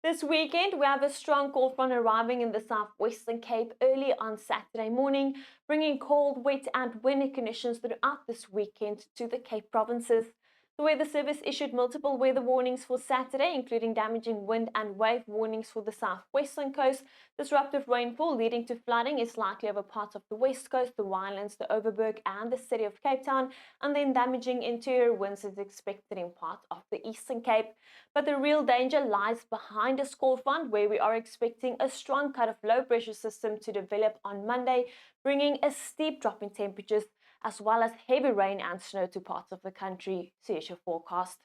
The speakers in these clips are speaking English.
This weekend, we have a strong cold front arriving in the southwestern Cape early on Saturday morning, bringing cold, wet, and windy conditions throughout this weekend to the Cape provinces. The Weather Service issued multiple weather warnings for Saturday, including damaging wind and wave warnings for the southwestern coast. Disruptive rainfall leading to flooding is likely over parts of the west coast, the Winelands, the Overberg, and the city of Cape Town, and then damaging interior winds is expected in parts of the eastern Cape. But the real danger lies behind this cold front, where we are expecting a strong cut of low pressure system to develop on Monday, bringing a steep drop in temperatures as well as heavy rain and snow to parts of the country. See your forecast.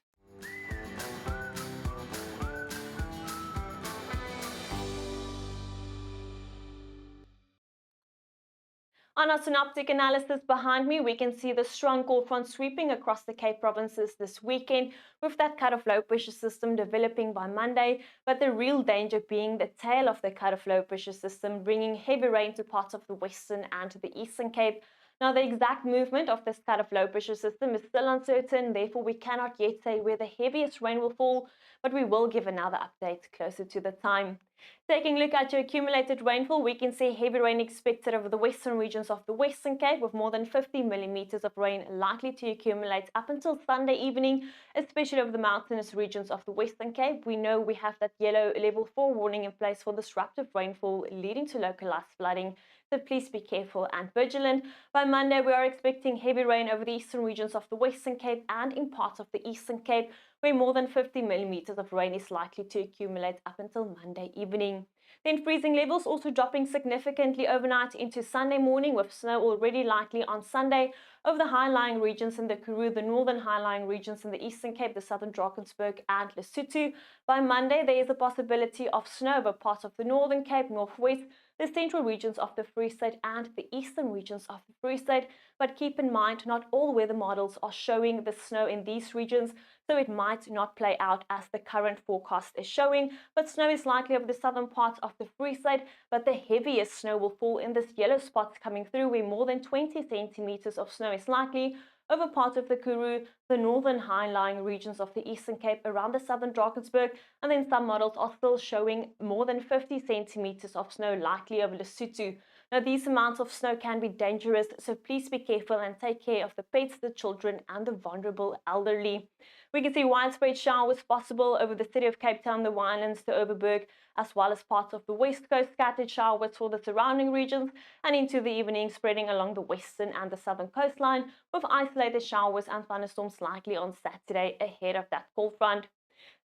On our synoptic analysis behind me, we can see the strong cold front sweeping across the Cape provinces this weekend, with that cut of low pressure system developing by Monday, but the real danger being the tail of the cut of low pressure system, bringing heavy rain to parts of the western and the eastern Cape. Now, the exact movement of this cut of low pressure system is still uncertain, therefore we cannot yet say where the heaviest rain will fall, but we will give another update closer to the time. Taking a look at your accumulated rainfall, we can see heavy rain expected over the western regions of the Western Cape, with more than 50 millimeters of rain likely to accumulate up until Sunday evening, especially over the mountainous regions of the Western Cape. We know we have that yellow level 4 warning in place for disruptive rainfall leading to localized flooding, so please be careful and vigilant. By Monday, we are expecting heavy rain over the eastern regions of the Western Cape and in parts of the Eastern Cape, where more than 50 millimeters of rain is likely to accumulate up until Monday evening. Then freezing levels also dropping significantly overnight into Sunday morning, with snow already likely on Sunday over the high-lying regions in the Karoo, the northern high-lying regions in the Eastern Cape, the southern Drakensberg and Lesotho. By Monday, there is a possibility of snow over parts of the northern Cape, northwest, the central regions of the Free State and the eastern regions of the Free State. But keep in mind, not all weather models are showing the snow in these regions, so it might not play out as the current forecast is showing. But snow is likely over the southern parts of the Free State, but the heaviest snow will fall in this yellow spots coming through, where more than 20 centimeters of snow is likely over parts of the Karoo, the northern high-lying regions of the Eastern Cape, around the southern Drakensberg, and then some models are still showing more than 50 centimeters of snow likely over Lesotho. Now, these amounts of snow can be dangerous, so please be careful and take care of the pets, the children, and the vulnerable elderly. We can see widespread showers possible over the city of Cape Town, the Winelands, the Overberg, as well as parts of the west coast, scattered showers for the surrounding regions, and into the evening spreading along the western and the southern coastline, with isolated showers and thunderstorms likely on Saturday ahead of that cold front.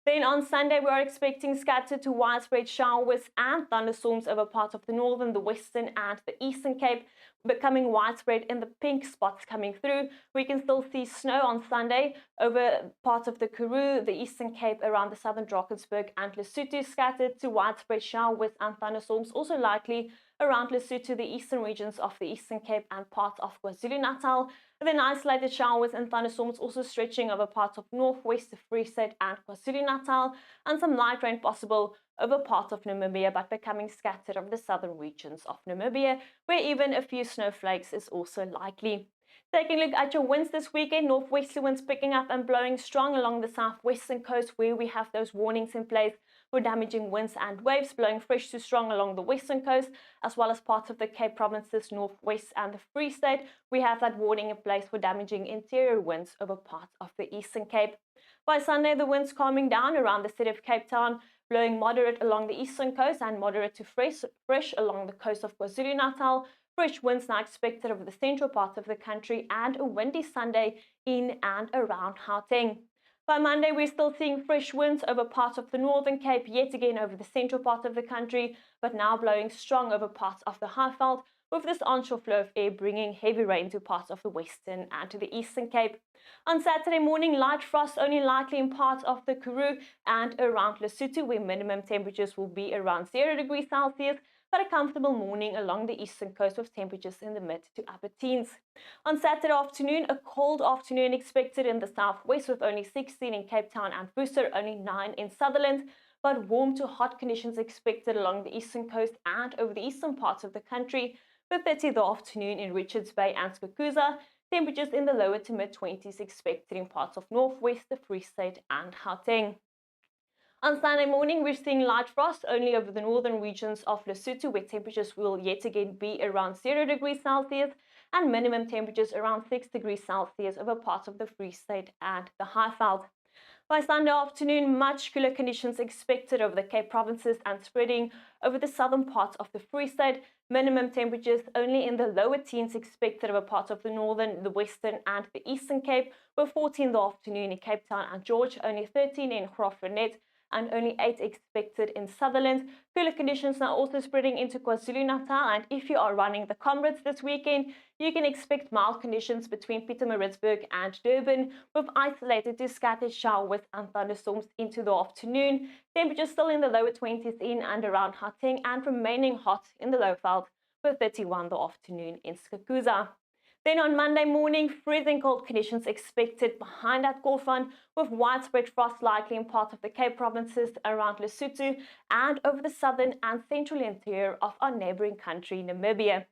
Then on Sunday, we are expecting scattered to widespread showers and thunderstorms over parts of the northern, the western, and the eastern Cape, becoming widespread in the pink spots coming through. We can still see snow on Sunday over parts of the Karoo, the eastern Cape, around the southern Drakensberg and Lesotho, scattered to widespread showers and thunderstorms, also likely around Lesotho, the eastern regions of the Eastern Cape, and parts of KwaZulu-Natal. And then isolated showers and thunderstorms also stretching over parts of northwest, the Free State, and KwaZulu-Natal, and some light rain possible over parts of Namibia, but becoming scattered over the southern regions of Namibia, where even a few snowflakes is also likely. Taking a look at your winds this weekend, northwesterly winds picking up and blowing strong along the southwestern coast, where we have those warnings in place for damaging winds and waves, blowing fresh to strong along the western coast, as well as parts of the Cape provinces, northwest and the Free State. We have that warning in place for damaging interior winds over parts of the Eastern Cape. By Sunday, the winds calming down around the city of Cape Town, blowing moderate along the eastern coast and moderate to fresh along the coast of KwaZulu-Natal. Fresh winds now expected over the central parts of the country, and a windy Sunday in and around Gauteng. By Monday, we're still seeing fresh winds over parts of the northern Cape, yet again over the central part of the country, but now blowing strong over parts of the Highveld, with this onshore flow of air bringing heavy rain to parts of the western and to the eastern Cape. On Saturday morning, light frost only likely in parts of the Karoo and around Lesotho, where minimum temperatures will be around 0 degrees Celsius, but a comfortable morning along the eastern coast with temperatures in the mid to upper teens. On Saturday afternoon, a cold afternoon expected in the southwest, with only 16 in Cape Town and Worcester, only 9 in Sutherland, but warm to hot conditions expected along the eastern coast and over the eastern parts of the country, with 30 the afternoon in Richards Bay and Skukuza, temperatures in the lower to mid 20s expected in parts of northwest, the Free State and Gauteng. On Sunday morning, we're seeing light frost only over the northern regions of Lesotho, where temperatures will yet again be around 0 degrees Celsius and minimum temperatures around 6 degrees Celsius over parts of the Free State and the Highveld. By Sunday afternoon, much cooler conditions expected over the Cape Provinces and spreading over the southern parts of the Free State. Minimum temperatures only in the lower teens expected over parts of the northern, the western, and the eastern Cape, with 14 in the afternoon in Cape Town and George, only 13 in Graaff-Reinet, and only 8 expected in Sutherland. Cooler conditions now also spreading into KwaZulu-Natal, and if you are running the Comrades this weekend, you can expect mild conditions between Pietermaritzburg and Durban, with isolated to scattered showers and thunderstorms into the afternoon. Temperatures still in the lower 20s in and around Gauteng and remaining hot in the Lowveld, with 31 in the afternoon in Skukuza. Then on Monday morning, freezing cold conditions expected behind that cold front, with widespread frost likely in parts of the Cape Provinces around Lesotho and over the southern and central interior of our neighboring country, Namibia.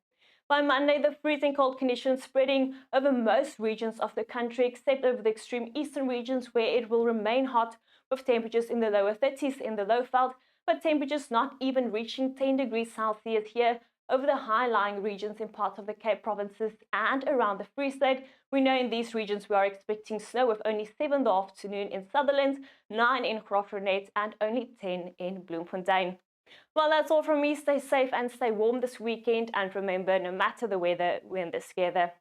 By Monday, the freezing cold conditions spreading over most regions of the country, except over the extreme eastern regions where it will remain hot, with temperatures in the lower 30s in the Lowveld, but temperatures not even reaching 10 degrees Celsius here over the high-lying regions in parts of the Cape Provinces and around the Free State. We know in these regions we are expecting snow, with only 7 in the afternoon in Sutherland, 9 in Graaff-Reinet, and only 10 in Bloemfontein. Well, that's all from me. Stay safe and stay warm this weekend, and remember, no matter the weather, we're in this together.